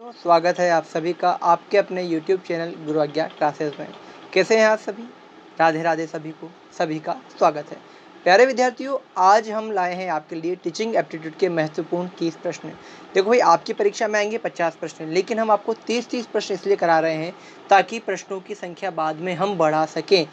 स्वागत है आप सभी का आपके अपने YouTube चैनल गुरु आज्ञा क्लासेस में। कैसे हैं आप सभी? राधे राधे सभी को, सभी का स्वागत है। प्यारे विद्यार्थियों, आज हम लाए हैं आपके लिए टीचिंग एप्टीट्यूड के महत्वपूर्ण 30 प्रश्न। देखो भाई, आपकी परीक्षा में आएंगे 50 प्रश्न, लेकिन हम आपको 30 प्रश्न इसलिए करा रहे हैं ताकि प्रश्नों की संख्या बाद में हम बढ़ा सकें।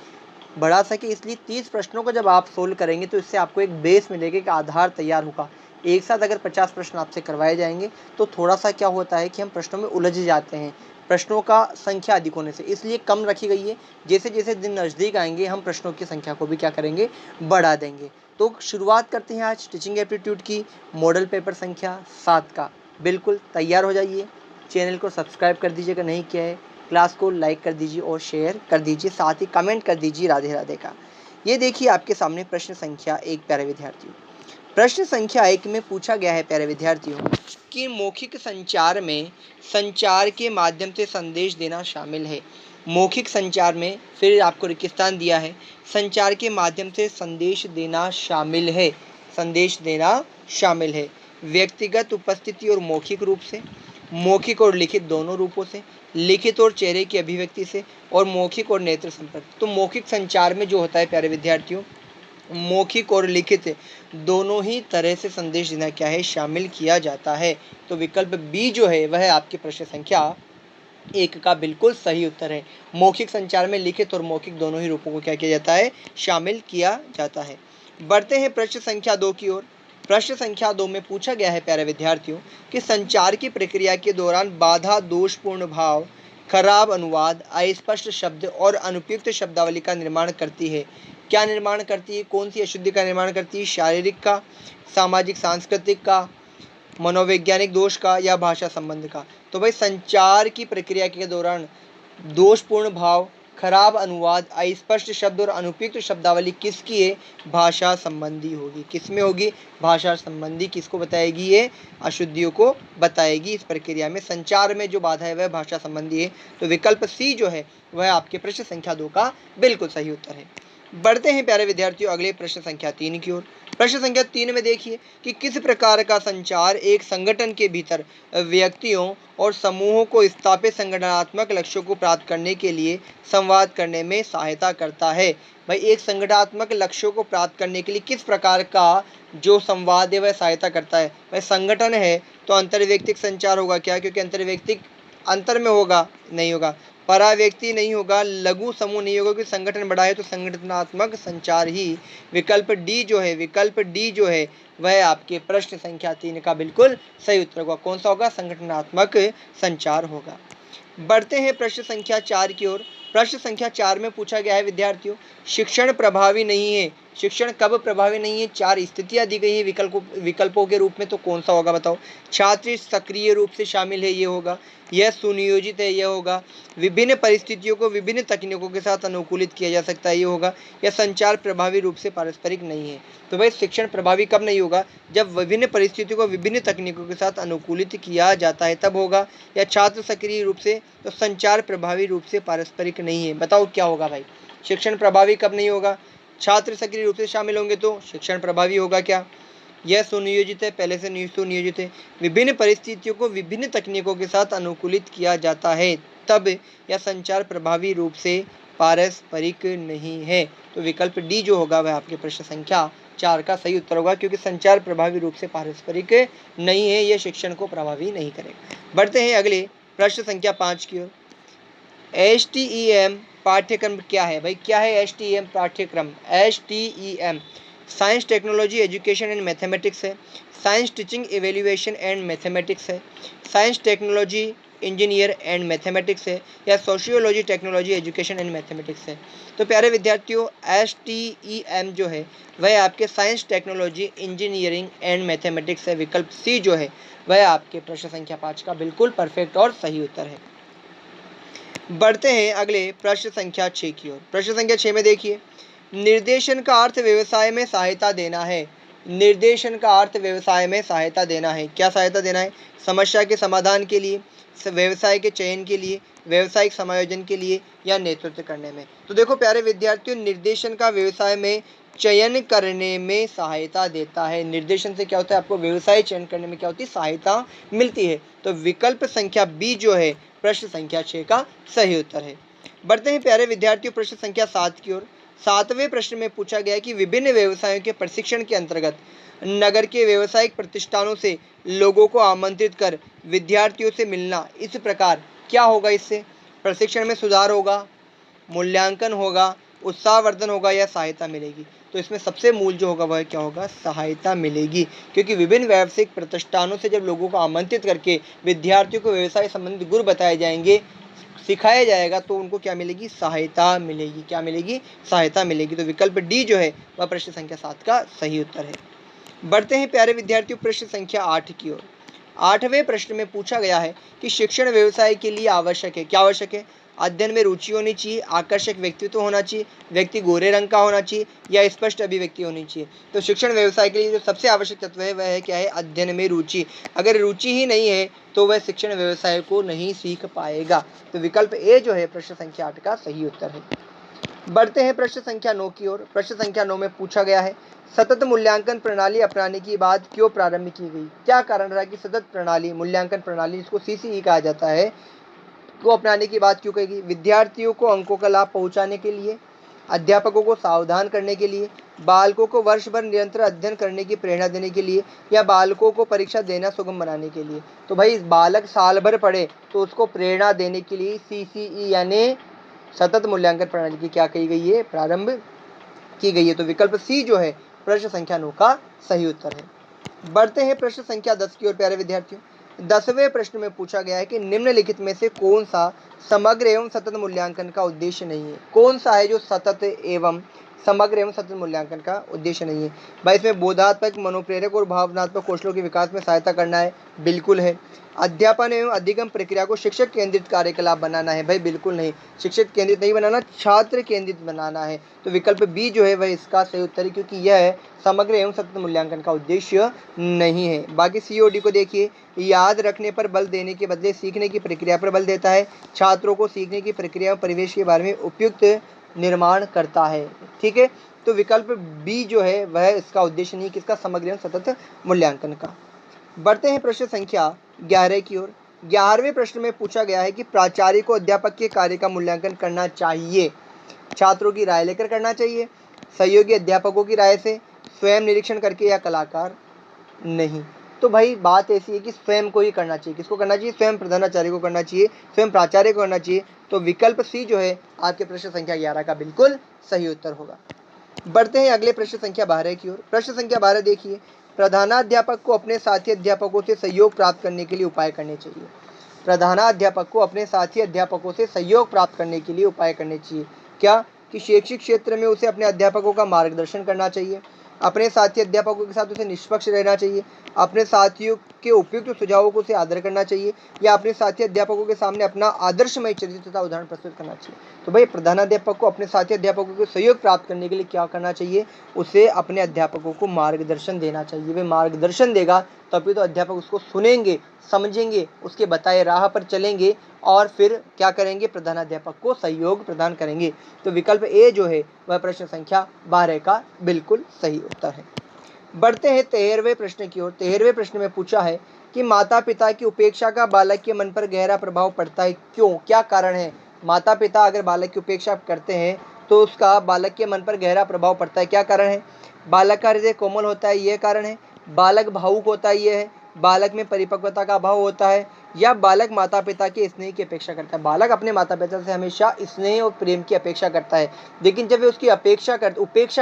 इसलिए 30 प्रश्नों को जब आप सोल्व करेंगे तो इससे आपको एक बेस मिलेगा, एक आधार तैयार होगा। एक साथ अगर 50 प्रश्न आपसे करवाए जाएंगे तो थोड़ा सा क्या होता है कि हम प्रश्नों में उलझ जाते हैं, प्रश्नों का संख्या अधिक होने से, इसलिए कम रखी गई है। जैसे जैसे दिन नज़दीक आएंगे हम प्रश्नों की संख्या को भी क्या करेंगे, बढ़ा देंगे। तो शुरुआत करते हैं आज टीचिंग एप्टीट्यूड की मॉडल पेपर संख्या 7 का। बिल्कुल तैयार हो जाइए, चैनल को सब्सक्राइब कर दीजिएगा नहीं किया है, क्लास को लाइक कर दीजिए और शेयर कर दीजिए, साथ ही कमेंट कर दीजिए राधे राधे का। ये देखिए आपके सामने प्रश्न संख्या 1 प्यारे विद्यार्थियों। प्रश्न संख्या 1 में पूछा गया है प्यारे विद्यार्थियों कि मौखिक संचार में संचार के माध्यम से संदेश देना शामिल है। मौखिक संचार में फिर आपको रिक्तस्थान दिया है, संचार के माध्यम से संदेश देना शामिल है। संदेश देना शामिल है व्यक्तिगत उपस्थिति और मौखिक रूप से, मौखिक और लिखित दोनों रूपों से, लिखित और चेहरे की अभिव्यक्ति से, और मौखिक और नेत्र संपर्क। तो मौखिक संचार में जो होता है प्यारे विद्यार्थियों, मौखिक और लिखित दोनों ही तरह से संदेश देना क्या है, शामिल किया जाता है। तो विकल्प बी जो है वह आपके प्रश्न संख्या 1 का बिल्कुल सही उत्तर है। मौखिक संचार में लिखित और मौखिक दोनों ही रूपों को क्या किया जाता है, शामिल किया जाता है। बढ़ते हैं प्रश्न संख्या 2 की ओर। प्रश्न संख्या 2 में पूछा गया है प्यारे विद्यार्थियों कि संचार की प्रक्रिया के दौरान बाधा, दोषपूर्ण भाव, खराब अनुवाद, अस्पष्ट शब्द और अनुपयुक्त शब्दावली का निर्माण करती है। क्या निर्माण करती है? कौन सी अशुद्धि का निर्माण करती है? शारीरिक का, सामाजिक सांस्कृतिक का, मनोवैज्ञानिक दोष का, या भाषा संबंध का? तो भाई संचार की प्रक्रिया के दौरान दोषपूर्ण भाव, खराब अनुवाद, अस्पष्ट शब्द और अनुपयुक्त शब्दावली किसकी है? भाषा संबंधी होगी। किसमें होगी? भाषा संबंधी। किसको बताएगी? ये अशुद्धियों को बताएगी। इस प्रक्रिया में संचार में जो बाधा है वह भाषा संबंधी है। तो विकल्प सी जो है वह आपके प्रश्न संख्या 2 का बिल्कुल सही उत्तर है। बढ़ते हैं प्यारे विद्यार्थियों अगले प्रश्न संख्या 3 की ओर। प्रश्न संख्या 3 में देखिए कि किस प्रकार का संचार एक संगठन के भीतर व्यक्तियों और समूहों को स्थापित संगठनात्मक लक्ष्यों को प्राप्त करने के लिए संवाद करने में सहायता करता है। भाई, एक संगठनात्मक लक्ष्यों को प्राप्त करने के लिए किस प्रकार का जो संवाद है वह सहायता करता है? भाई, संगठन है तो अंतर्व्यक्तिक संचार होगा क्या? क्योंकि अंतर्व्यक्तिक अंतर में होगा, नहीं होगा। पराव्यक्ति नहीं होगा, लघु समूह नहीं होगा, क्योंकि संगठन बड़ा है तो संगठनात्मक संचार ही। विकल्प डी जो है वह आपके प्रश्न संख्या 3 का बिल्कुल सही उत्तर होगा। कौन सा होगा? संगठनात्मक संचार होगा। बढ़ते हैं प्रश्न संख्या 4 की ओर। प्रश्न संख्या 4 में पूछा गया है विद्यार्थियों, शिक्षण प्रभावी नहीं है। शिक्षण कब प्रभावी नहीं है? 4 स्थितियां दी गई है विकल्पों के रूप में, तो कौन सा होगा बताओ? छात्र सक्रिय रूप से शामिल है, ये होगा। यह सुनियोजित है, यह होगा। विभिन्न परिस्थितियों को विभिन्न तकनीकों के साथ अनुकूलित किया जा सकता है, ये होगा। या संचार प्रभावी रूप से पारस्परिक नहीं है। तो भाई, शिक्षण प्रभावी कब नहीं होगा? जब विभिन्न परिस्थितियों को विभिन्न तकनीकों के साथ अनुकूलित किया जाता है तब होगा। या छात्र सक्रिय रूप से, तो संचार प्रभावी रूप से पारस्परिक नहीं है। बताओ क्या होगा भाई? शिक्षण प्रभावी कब नहीं होगा? छात्र सक्रिय रूप से शामिल होंगे तो शिक्षण प्रभावी होगा क्या? यह सुनियोजित है, पहले से सुनियोजित है। विभिन्न परिस्थितियों को विभिन्न तकनीकों के साथ अनुकूलित किया जाता है तब। या संचार प्रभावी रूप से पारस्परिक नहीं है। तो विकल्प डी जो होगा वह आपके प्रश्न संख्या 4 का सही उत्तर होगा, क्योंकि संचार प्रभावी रूप से पारस्परिक नहीं है, यह शिक्षण को प्रभावी नहीं करेगा। बढ़ते हैं अगले प्रश्न संख्या 5 की ओर। STEM पाठ्यक्रम क्या है? भाई, क्या है STEM पाठ्यक्रम? STEM science technology education and mathematics है, science teaching evaluation and mathematics है, science technology engineer and mathematics है, या sociology technology education and mathematics है। तो प्यारे विद्यार्थियों, STEM जो है वह आपके science technology engineering and mathematics है। विकल्प सी जो है वह आपके प्रश्न संख्या 5 का बिल्कुल परफेक्ट और सही उत्तर है। बढ़ते हैं अगले प्रश्न संख्या 6 की ओर। प्रश्न संख्या 6 में देखिए, निर्देशन का अर्थ व्यवसाय में सहायता देना है। निर्देशन का अर्थ व्यवसाय में सहायता देना है। क्या सहायता देना है? समस्या के समाधान के लिए, व्यवसाय के चयन के लिए, व्यवसायिक समायोजन के लिए या नेतृत्व करने में। तो देखो प्यारे विद्यार्थियों, निर्देशन का व्यवसाय में चयन करने में सहायता देता है। निर्देशन से क्या होता है? आपको व्यवसाय चयन करने में क्या होती है? सहायता मिलती है। तो विकल्प संख्या बी जो है प्रश्न संख्या 6 का सही उत्तर है। बढ़ते हैं प्यारे विद्यार्थियों प्रश्न संख्या 7 की ओर। 7वें प्रश्न में पूछा गया है कि विभिन्न व्यवसायों के प्रशिक्षण के अंतर्गत नगर के व्यावसायिक प्रतिष्ठानों से लोगों को आमंत्रित कर विद्यार्थियों से मिलना इस प्रकार क्या होगा? इससे प्रशिक्षण में सुधार होगा, मूल्यांकन होगा, उत्साहवर्धन होगा या सहायता मिलेगी? तो इसमें सबसे मूल जो होगा वह क्या होगा? सहायता मिलेगी, क्योंकि विभिन्न व्यावसायिक प्रतिष्ठानों से जब लोगों को आमंत्रित करके विद्यार्थियों को व्यवसाय संबंधी गुर बताए जाएंगे, सिखाया जाएगा, तो उनको क्या मिलेगी? सहायता मिलेगी। क्या मिलेगी? सहायता मिलेगी। तो विकल्प डी जो है वह प्रश्न संख्या 7 का सही उत्तर है। बढ़ते हैं प्यारे विद्यार्थियों प्रश्न संख्या 8 की ओर। 8वें प्रश्न में पूछा गया है कि शिक्षण व्यवसाय के लिए आवश्यक है। क्या आवश्यक है? अध्ययन में रुचि होनी चाहिए, आकर्षक व्यक्तित्व होना चाहिए, व्यक्ति गोरे रंग का होना चाहिए या स्पष्ट अभिव्यक्ति होनी चाहिए। तो शिक्षण व्यवसाय के लिए जो सबसे आवश्यक तत्व है वह है क्या है? अध्ययन में रुचि। अगर रुचि ही नहीं है तो वह शिक्षण व्यवसाय को नहीं सीख पाएगा। तो विकल्प ए जो है प्रश्न संख्या 8 का सही उत्तर है। बढ़ते हैं प्रश्न संख्या 9 की ओर। प्रश्न संख्या 9 में पूछा गया है सतत मूल्यांकन प्रणाली अपनाने की बात क्यों प्रारंभ की गई? क्या कारण रहा कि सतत प्रणाली, मूल्यांकन प्रणाली, जिसको सीसीई कहा जाता है, को अपनाने की बात क्यों कही गई? विद्यार्थियों को अंकों का लाभ पहुंचाने के लिए, अध्यापकों को सावधान करने के लिए, बालकों को वर्ष भर निरंतर अध्ययन करने की प्रेरणा देने के लिए या बालकों को परीक्षा देना सुगम बनाने के लिए? तो भाई बालक साल भर पढ़े तो उसको प्रेरणा देने के लिए सीसीई यानी सतत मूल्यांकन प्रणाली की क्या कही गई है? प्रारंभ की गई है। तो विकल्प सी जो है प्रश्न संख्या 9 का सही उत्तर है। बढ़ते हैं प्रश्न संख्या 10 की ओर प्यारे विद्यार्थियों। 10वें प्रश्न में पूछा गया है कि निम्नलिखित में से कौन सा समग्र एवं सतत मूल्यांकन का उद्देश्य नहीं है? कौन सा है जो सतत एवं समग्र एवं सतत मूल्यांकन का उद्देश्य नहीं है? भाई इसमें बोधात्मक, मनोप्रेरक और भावनात्मक कौशलों के विकास में सहायता करना है, बिल्कुल है। अध्यापन एवं अधिगम प्रक्रिया को शिक्षक केंद्रित कार्यकलाप बनाना है, भाई बिल्कुल नहीं। शिक्षक केंद्रित नहीं बनाना, छात्र केंद्रित बनाना है। तो विकल्प बी जो है वह इसका सही उत्तर है, क्योंकि यह समग्र एवं सतत मूल्यांकन का उद्देश्य नहीं है। बाकी सीओडी को देखिए, याद रखने पर बल देने के बदले सीखने की प्रक्रिया पर बल देता है, छात्रों को सीखने की प्रक्रिया और परिवेश के बारे में उपयुक्त निर्माण करता है। ठीक है, तो विकल्प बी जो है वह इसका उद्देश्य नहीं, किसका? समग्र एवं सतत मूल्यांकन का। बढ़ते हैं प्रश्न संख्या 11 की ओर। 11वें प्रश्न में पूछा गया है कि प्राचार्य को अध्यापक के कार्य का मूल्यांकन करना चाहिए, छात्रों की राय लेकर करना चाहिए, सहयोगी अध्यापकों की राय से, स्वयं निरीक्षण करके या कलाकार नहीं? तो भाई बात ऐसी है कि स्वयं को ही करना चाहिए। किसको करना चाहिए? स्वयं प्रधानाचार्य को करना चाहिए, स्वयं प्राचार्य को करना चाहिए। तो विकल्प सी जो है आपके प्रश्न संख्या 11 का बिल्कुल सही उत्तर होगा। बढ़ते हैं अगले प्रश्न संख्या 12 की ओर। प्रश्न संख्या 12 देखिए, प्रधानाध्यापक को अपने साथी अध्यापकों से सहयोग प्राप्त करने के लिए उपाय करने चाहिए। प्रधानाध्यापक को अपने साथी अध्यापकों से सहयोग प्राप्त करने के लिए उपाय करने चाहिए। क्या? कि शैक्षिक क्षेत्र में उसे अपने अध्यापकों का मार्गदर्शन करना चाहिए, अपने साथी अध्यापकों के साथ उसे निष्पक्ष रहना चाहिए, अपने साथियों के उपयुक्त सुझावों को उसे आदर करना चाहिए या अपने साथी अध्यापकों के सामने अपना आदर्शमय चरित्र तथा उदाहरण प्रस्तुत करना चाहिए। तो भाई प्रधानाध्यापक को अपने साथी अध्यापकों को सहयोग प्राप्त करने के लिए क्या करना चाहिए? उसे अपने अध्यापकों को मार्गदर्शन देना चाहिए। वे मार्गदर्शन देगा तभी तो अध्यापक उसको सुनेंगे, समझेंगे, उसके बताए राह पर चलेंगे और फिर क्या करेंगे? प्रधानाध्यापक को सहयोग प्रदान करेंगे। तो विकल्प ए जो है वह प्रश्न संख्या 12 का बिल्कुल सही उत्तर है। बढ़ते हैं 13वें प्रश्न की ओर। 13वें प्रश्न में पूछा है कि माता पिता की उपेक्षा का बालक के मन पर गहरा प्रभाव पड़ता है, क्यों? क्या कारण है? माता पिता अगर बालक की उपेक्षा करते हैं तो उसका बालक के मन पर गहरा प्रभाव पड़ता है, क्या कारण है? बालक का हृदय कोमल होता है, यह कारण है। बालक भावुक होता है, यह है। बालक में परिपक्वता का अभाव होता है या बालक माता पिता के स्नेह की अपेक्षा करता है। बालक अपने माता पिता से हमेशा स्नेह और प्रेम की अपेक्षा करता है, लेकिन जब वे उसकी उपेक्षा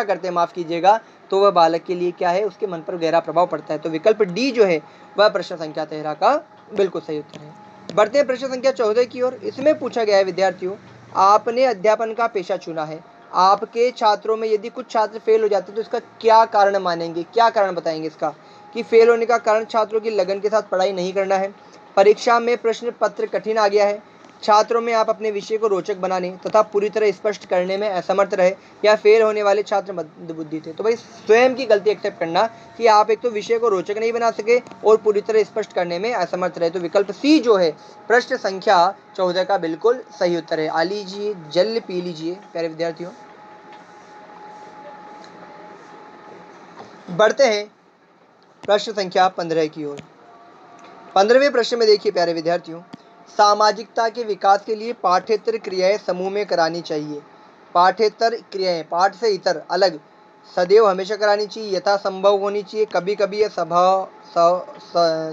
करते हैं, माफ़ कीजिएगा, तो वह बालक के लिए क्या है? उसके मन पर गहरा प्रभाव पड़ता है। तो विकल्प डी जो है वह प्रश्न संख्या 13 का बिल्कुल सही उत्तर है। बढ़ते हैं प्रश्न संख्या 14 की ओर। इसमें पूछा गया है विद्यार्थियों, आपने अध्यापन का पेशा चुना है, आपके छात्रों में यदि कुछ छात्र फेल हो जाते हैं तो इसका क्या कारण मानेंगे? क्या कारण बताएंगे इसका? कि फेल होने का कारण छात्रों की लगन के साथ पढ़ाई नहीं करना है, परीक्षा में प्रश्न पत्र कठिन आ गया है, छात्रों में आप अपने विषय को रोचक बनाने तथा पूरी तरह स्पष्ट करने में असमर्थ रहे या फेल होने वाले छात्र मंदबुद्धि थे। तो भाई स्वयं की गलती एक्सेप्ट करना कि आप एक तो विषय को रोचक नहीं बना सके और पूरी तरह स्पष्ट करने में असमर्थ रहे। तो विकल्प सी जो है प्रश्न संख्या 14 का बिल्कुल सही उत्तर है। आ लीजिए, जल पी लीजिए प्यारे विद्यार्थियों। बढ़ते हैं प्रश्न संख्या 15 की ओर। 15वें प्रश्न में देखिए प्यारे विद्यार्थियों, सामाजिकता के विकास के लिए पाठ्येतर क्रियाएं समूह में करानी चाहिए। पाठ्येतर क्रियाएं पाठ से इतर अलग सदैव हमेशा करानी चाहिए, यथासंभव होनी चाहिए, कभी कभी यह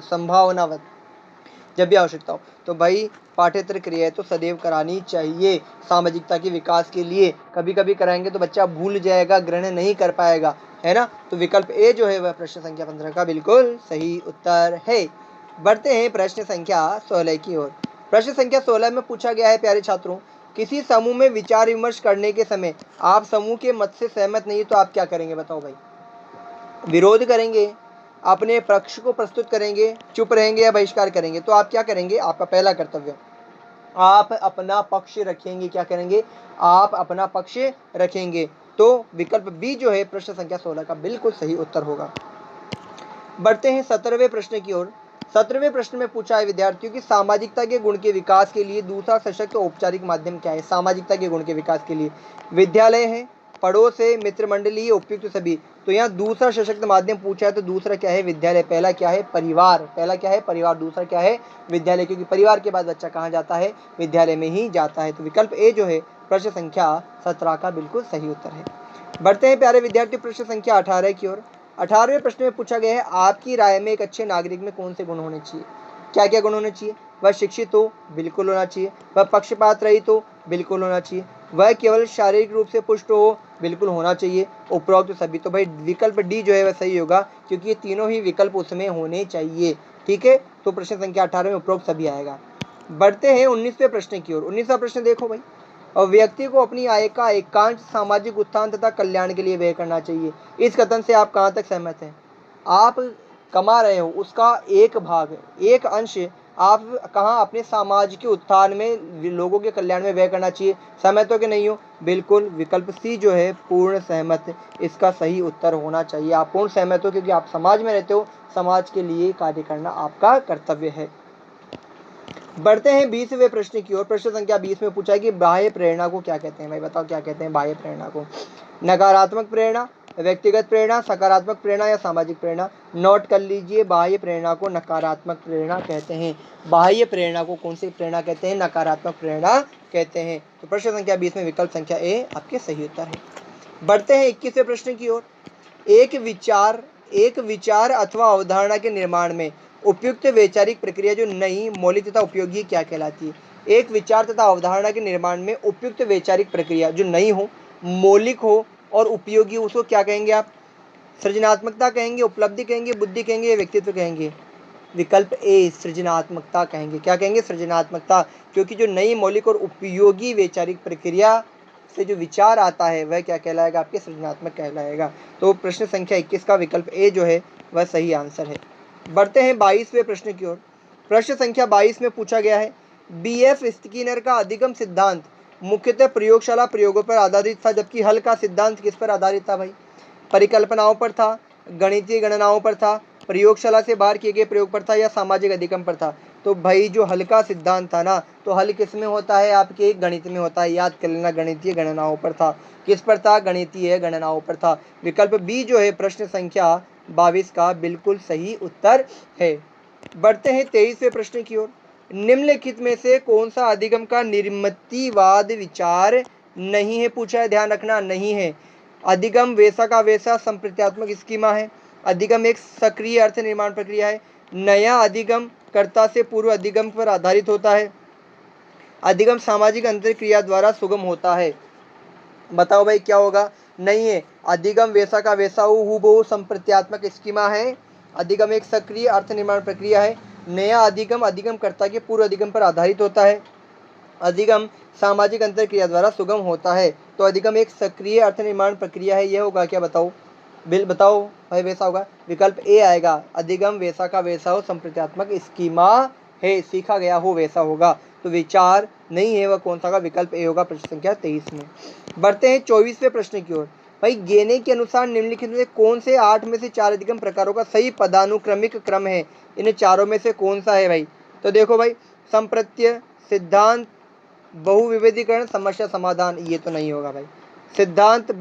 संभावनावत जब भी आवश्यकता हो। तो भाई पाठ्येतर क्रियाएं तो सदैव करानी चाहिए सामाजिकता के विकास के लिए। कभी कभी कराएंगे तो बच्चा भूल जाएगा, ग्रहण नहीं कर पाएगा, है ना। तो विकल्प ए जो है वह प्रश्न संख्या 15 का बिल्कुल सही उत्तर है। बढ़ते हैं प्रश्न संख्या 16 की ओर। प्रश्न संख्या 16 में पूछा गया है प्यारे छात्रों, किसी समूह में विचार विमर्श करने के समय आप समूह के मत से सहमत नहीं तो आप क्या करेंगे, बताओ भाई। विरोध करेंगे, अपने पक्ष को प्रस्तुत करेंगे, चुप रहेंगे या बहिष्कार करेंगे। तो आप क्या करेंगे, आपका पहला कर्तव्य आप अपना पक्ष रखेंगे। क्या करेंगे, आप अपना पक्ष रखेंगे। तो विकल्प बी जो है प्रश्न संख्या 16 का बिल्कुल सही उत्तर होगा। बढ़ते हैं 17वें प्रश्न की ओर। 17वें प्रश्न में पूछा है विद्यार्थियों की सामाजिकता के गुण के विकास के लिए दूसरा सशक्त औपचारिक माध्यम क्या है। सामाजिकता के गुण के विकास के लिए विद्यालय है, पड़ोस है, मित्र मंडली, उपयुक्त सभी। तो यहाँ दूसरा सशक्त माध्यम पूछा है तो दूसरा क्या है, विद्यालय। पहला क्या है, परिवार। पहला क्या है, परिवार। दूसरा क्या है, विद्यालय, क्योंकि परिवार के बाद बच्चा कहाँ जाता है, विद्यालय में ही जाता है। तो विकल्प ए जो है प्रश्न संख्या 17 का बिल्कुल सही उत्तर है। बढ़ते हैं प्यारे विद्यार्थी प्रश्न संख्या 18 की ओर। 18वें प्रश्न में पूछा गया है, आपकी राय में एक अच्छे नागरिक में कौन से गुण होने चाहिए। क्या क्या गुण होने चाहिए, वह शिक्षित हो, बिल्कुल होना चाहिए। वह पक्षपात रहित हो, बिल्कुल होना चाहिए। वह केवल शारीरिक रूप से पुष्ट हो, बिल्कुल होना चाहिए। उपरोक्त सभी। तो भाई विकल्प डी जो है वह सही होगा, क्योंकि ये तीनों ही विकल्प उसमें होने चाहिए। ठीक है, तो प्रश्न संख्या 18 में उपरोक्त सभी आएगा। बढ़ते हैं 19वें प्रश्न की ओर। 19वां प्रश्न देखो भाई, और व्यक्ति को अपनी आय का एकांश सामाजिक उत्थान तथा कल्याण के लिए व्यय करना चाहिए। इस कथन से आप कहाँ तक सहमत हैं। आप कमा रहे हो, उसका एक भाग, एक अंश आप कहाँ अपने समाज के उत्थान में, लोगों के कल्याण में व्यय करना चाहिए। सहमत हो कि नहीं हो, बिल्कुल विकल्प सी जो है पूर्ण सहमत इसका सही उत्तर होना चाहिए। आप पूर्ण सहमत हो क्योंकि आप समाज में रहते हो, समाज के लिए कार्य करना आपका कर्तव्य है। बढ़ते हैं 20वें प्रश्न की ओर। प्रश्न संख्या 20 में पूछा है कि बाह्य प्रेरणा को क्या कहते हैं। भाई बताओ क्या कहते हैं बाह्य प्रेरणा को। नकारात्मक प्रेरणा, व्यक्तिगत प्रेरणा, सकारात्मक प्रेरणा या सामाजिक प्रेरणा। नोट कर लीजिए, बाह्य प्रेरणा को नकारात्मक प्रेरणा कहते हैं। बाह्य प्रेरणा को कौन सी प्रेरणा कहते हैं, नकारात्मक प्रेरणा कहते हैं। तो प्रश्न संख्या 20 में विकल्प संख्या ए आपके सही उत्तर है। बढ़ते हैं 21वें प्रश्न की ओर। एक विचार अथवा अवधारणा के निर्माण में उपयुक्त वैचारिक प्रक्रिया जो नई, मौलिक तथा उपयोगी क्या कहलाती है। एक विचार तथा अवधारणा के निर्माण में उपयुक्त वैचारिक प्रक्रिया जो नई हो, मौलिक हो और उपयोगी हो, उसको क्या कहेंगे आप। सृजनात्मकता कहेंगे, उपलब्धि कहेंगे, बुद्धि कहेंगे, व्यक्तित्व कहेंगे। विकल्प ए सृजनात्मकता कहेंगे। क्या कहेंगे, सृजनात्मकता। क्योंकि जो नई, मौलिक और उपयोगी वैचारिक प्रक्रिया से जो विचार आता है वह क्या कहलाएगा, आपके सृजनात्मक कहलाएगा। तो प्रश्न संख्या 21 का विकल्प ए जो है वह सही आंसर है। बढ़ते हैं 22वें प्रश्न की ओर। प्रश्न संख्या 22 में पूछा गया है, बीएफ स्किनर का अधिगम सिद्धांत मुख्यतः प्रयोगशाला प्रयोगों पर आधारित था, जबकि हल का सिद्धांत किस पर आधारित था भाई। परिकल्पनाओं पर था, गणितीय गणनाओं पर था, प्रयोगशाला से बाहर किए गए प्रयोग पर था या सामाजिक अधिगम पर था। तो भाई जो हल का सिद्धांत था ना, तो हल किस में होता है, आपके गणित में होता है। याद कर लेना, गणितीय गणनाओं पर था। किस पर था, गणितीय गणनाओं पर था। विकल्प बी जो है प्रश्न संख्या 22 का बिल्कुल सही उत्तर है। बढ़ते हैं 23वें प्रश्न की ओर। निम्नलिखित में से कौन सा अधिगम का निर्मितिवाद विचार नहीं है, पूछा है, ध्यान रखना, नहीं है। अधिगम वैसा का वैसा संप्रत्यात्मक स्कीमा है। अधिगम एक सक्रिय अर्थ निर्माण प्रक्रिया है। नया अधिगम कर्ता से पूर्व अधिगम पर आधारित होता है। अधिगम सामाजिक अंतरक्रिया द्वारा सुगम होता है। बताओ भाई क्या होगा, नहीं है। अधिगम वैसा का वैसा हूबहू संप्रत्यात्मक स्कीमा है। अधिगम एक सक्रिय अर्थ निर्माण प्रक्रिया है। नया अधिगम अधिगमकर्ता के पूर्व अधिगम पर आधारित होता है। अधिगम सामाजिक अंतरक्रिया द्वारा सुगम होता है। तो अधिगम एक सक्रिय अर्थ निर्माण प्रक्रिया है, यह होगा क्या, बताओ बताओ भाई, वैसा होगा। विकल्प ए आएगा, अधिगम वैसा का वैसा हो संप्रत्यात्मक स्कीमा है सीखा गया हो वैसा होगा। तो विचार नहीं है वह कौन सा होगा, विकल्प ए होगा प्रश्न संख्या 23 में। बढ़ते हैं 24वें प्रश्न की ओर। भाई गेने के अनुसार निम्नलिखित में से कौन से 8 में से 4 अधिगम प्रकारों का सही पदानुक्रमिक क्रम है, इन चारों में से कौन सा है भाई। तो देखो भाई, संप्रत्यय, सिद्धांत, बहुविभेदीकरण, समस्या समाधान, ये तो नहीं होगा भाई। सिद्धांत,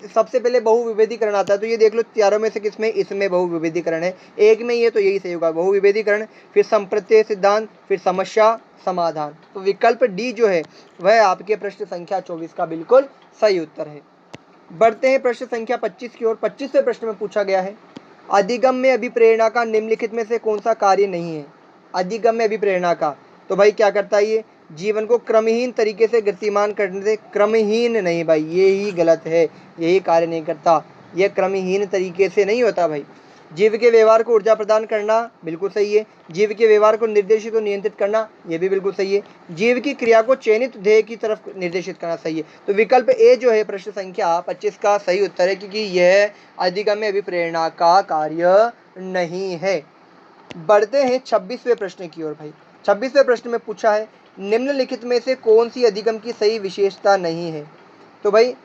सबसे पहले बहुविभेदीकरण आता है, तो ये देख लो चारों में से किसमें, इसमें बहुविभेदीकरण है, एक में ये, तो यही सही होगा बहुविभेदीकरण, फिर संप्रत्यय सिद्धांत, फिर समस्या समाधान। तो विकल्प डी जो है वह आपके प्रश्न संख्या 24 का बिल्कुल सही उत्तर है। बढ़ते हैं प्रश्न संख्या 25 की ओर। 25वें प्रश्न में पूछा गया है, अधिगम में अभिप्रेरणा का निम्नलिखित में से कौन सा कार्य नहीं है। अधिगम में अभिप्रेरणा का, तो भाई क्या करता है ये, जीवन को क्रमहीन तरीके से गतिमान करने से, क्रमहीन नहीं भाई, ये ही गलत है, यही कार्य नहीं करता, यह क्रमहीन तरीके से नहीं होता भाई। जीव के व्यवहार को ऊर्जा प्रदान करना बिल्कुल सही है। जीव के व्यवहार को निर्देशित और नियंत्रित करना, यह भी बिल्कुल सही है। जीव की क्रिया को चयनित ध्येय की तरफ निर्देशित करना सही है। तो विकल्प ए जो है प्रश्न संख्या 25 का सही उत्तर है, क्योंकि यह अधिगम में अभिप्रेरणा का कार्य नहीं है। बढ़ते हैं 26वें प्रश्न की ओर। भाई 26वें प्रश्न में पूछा है, निम्नलिखित में से कौन सी अधिगम की सही विशेषता नहीं है। तो भाई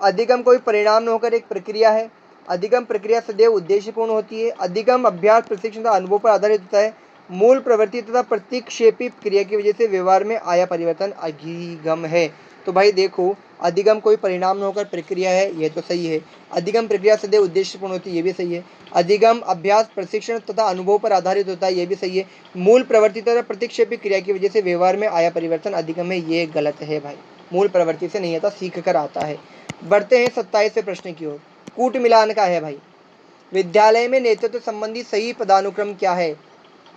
अधिगम कोई परिणाम न होकर एक प्रक्रिया है। अधिगम प्रक्रिया सदैव उद्देश्यपूर्ण होती है। अधिगम अभ्यास, प्रशिक्षण तथा अनुभव पर आधारित होता है। मूल प्रवृत्ति तथा प्रतिक्षेपी क्रिया की वजह से व्यवहार में आया परिवर्तन अधिगम है। तो भाई देखो, अधिगम कोई परिणाम न होकर प्रक्रिया है, यह तो सही है। अधिगम प्रक्रिया सदैव उद्देश्यपूर्ण होती है, ये भी सही है। अधिगम अभ्यास, प्रशिक्षण तथा अनुभव पर आधारित होता है, यह भी सही है। मूल प्रवृत्ति तथा प्रतिक्षेपी क्रिया की वजह से व्यवहार में आया परिवर्तन अधिगम है, ये गलत है भाई। मूल प्रवृत्ति से नहीं आता, सीख कर आता है। बढ़ते हैं 27वें प्रश्न की ओर। कूट मिलान का है भाई, विद्यालय में नेतृत्व संबंधी सही पदानुक्रम क्या है,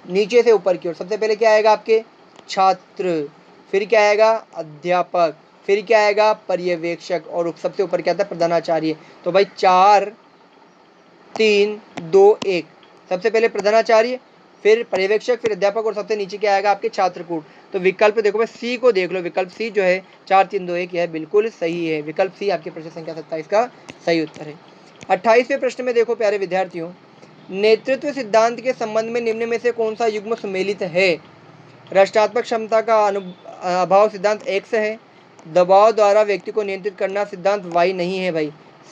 नीचे से ऊपर की ओर। सबसे पहले क्या आएगा आपके, छात्र, फिर क्या आएगा, अध्यापक, फिर क्या आएगा, पर्यवेक्षक, और सबसे ऊपर क्या आता है, प्रधानाचार्य। तो भाई 4 3 2 1, सबसे पहले प्रधानाचार्य, फिर पर्यवेक्षक, फिर अध्यापक, और सबसे नीचे क्या आएगा आपके, छात्रकूट। तो विकल्प देखो भाई सी को देख लो, विकल्प सी जो है 4 3 2 1 यह बिल्कुल सही है। विकल्प सी आपके प्रश्न संख्या 27 का सही उत्तर है। 28वें प्रश्न में देखो प्यारे विद्यार्थियों, नेतृत्व सिद्धांत के संबंध में निम्न में से कौन सा युग्म सम्मिलित है। रचनात्मक क्षमता का अभाव सिद्धांत एक्स है। दबाव द्वारा व्यक्ति को नियंत्रित करना सिद्धांत वाई नहीं है भाई।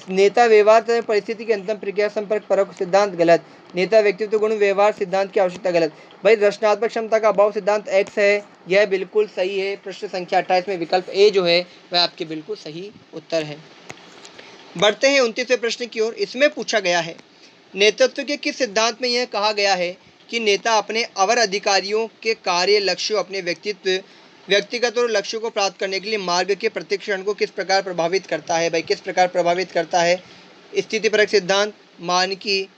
नेता व्यवहार तथा परिस्थिति के अंतर प्रक्रिया संपर्क परक सिद्धांत गलत। नेता व्यक्तित्व गुण व्यवहार सिद्धांत की आवश्यकता गलत। भाई रचनात्मक क्षमता का अभाव सिद्धांत एक्स है, यह बिल्कुल सही है। प्रश्न संख्या 28 में विकल्प ए जो है वह आपके बिल्कुल सही उत्तर है। बढ़ते हैं 29वें प्रश्न की ओर। इसमें पूछा गया है, नेतृत्व के किस सिद्धांत में यह कहा गया है कि नेता अपने अवर अधिकारियों के कार्य लक्ष्यों, अपने व्यक्तिगत और लक्ष्यों को प्राप्त करने के लिए मार्ग के प्रत्येक क्षण को किस प्रकार प्रभावित करता है। भाई किस प्रकार प्रभावित करता है, स्थितिपरक सिद्धांत, मानकी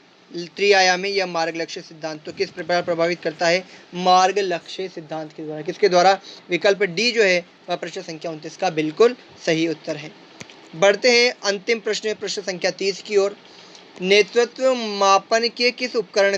त्रिआयामी या मार्ग लक्ष्य सिद्धांत। तो किस प्रकार प्रभावित करता है, मार्ग लक्ष्य सिद्धांत के द्वारा। किसके द्वारा, विकल्प डी जो है वह प्रश्न संख्या 29 का बिल्कुल सही उत्तर है। बढ़ते हैं अंतिम प्रश्न, प्रश्न संख्या 30 की ओर। नेतृत्व मापन के किस उपकरण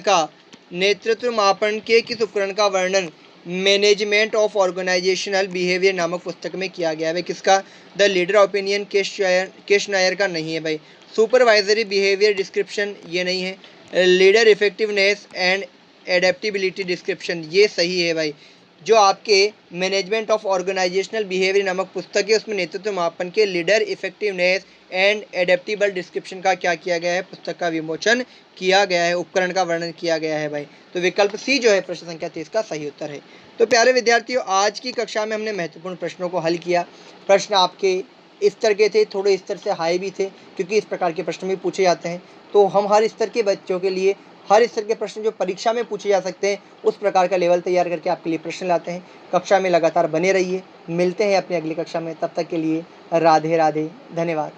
का वर्णन मैनेजमेंट ऑफ ऑर्गेनाइजेशनल बिहेवियर नामक पुस्तक में किया गया है। किसका, द लीडर ऑपिनियन, केश नायर का नहीं है भाई। सुपरवाइजरी बिहेवियर डिस्क्रिप्शन, ये नहीं है। Leader effectiveness and adaptability description, ये सही है भाई। जो आपके मैनेजमेंट ऑफ ऑर्गेनाइजेशनल बिहेवियर नामक पुस्तक है उसमें नेतृत्व मापन के लीडर इफेक्टिवनेस एंड एडेप्टिबल डिस्क्रिप्शन का क्या किया गया है, पुस्तक का विमोचन किया गया है, उपकरण का वर्णन किया गया है भाई। तो विकल्प सी जो है प्रश्न संख्या 30 का सही उत्तर है। तो प्यारे विद्यार्थियों, आज की कक्षा में हमने महत्वपूर्ण प्रश्नों को हल किया। प्रश्न आपके इस तरह के थे, थोड़े इस तरह से हाई भी थे, क्योंकि इस प्रकार के प्रश्न भी पूछे जाते हैं। तो हम हर स्तर के बच्चों के लिए हर स्तर के प्रश्न जो परीक्षा में पूछे जा सकते हैं उस प्रकार का लेवल तैयार करके आपके लिए प्रश्न लाते हैं। कक्षा में लगातार बने रहिए। मिलते हैं अपनी अगली कक्षा में, तब तक के लिए राधे राधे, धन्यवाद।